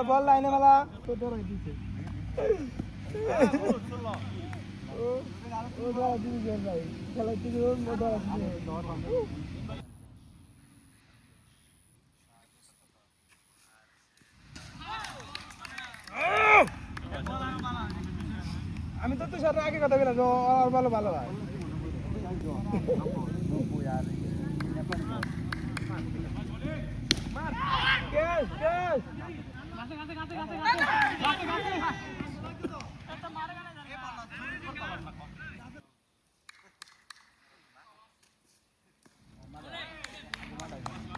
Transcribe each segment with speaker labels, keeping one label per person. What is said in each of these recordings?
Speaker 1: বল লাইনে মালা আমি তো তুষার আগে কথা বললাম আর ভালো ভালো হয়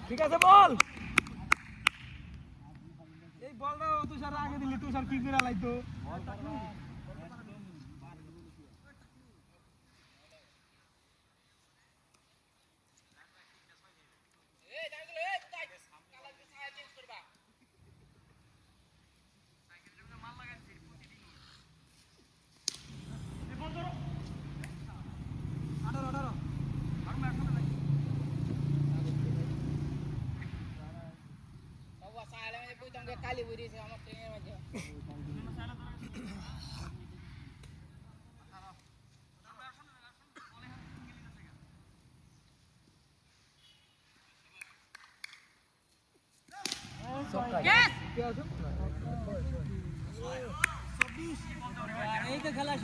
Speaker 1: ঠিক আছে বল এই বলটা তুষার আগে দিলি তুষার কি করে লাইতো
Speaker 2: Kali budi sama training aja. Yes. Ini ke kelas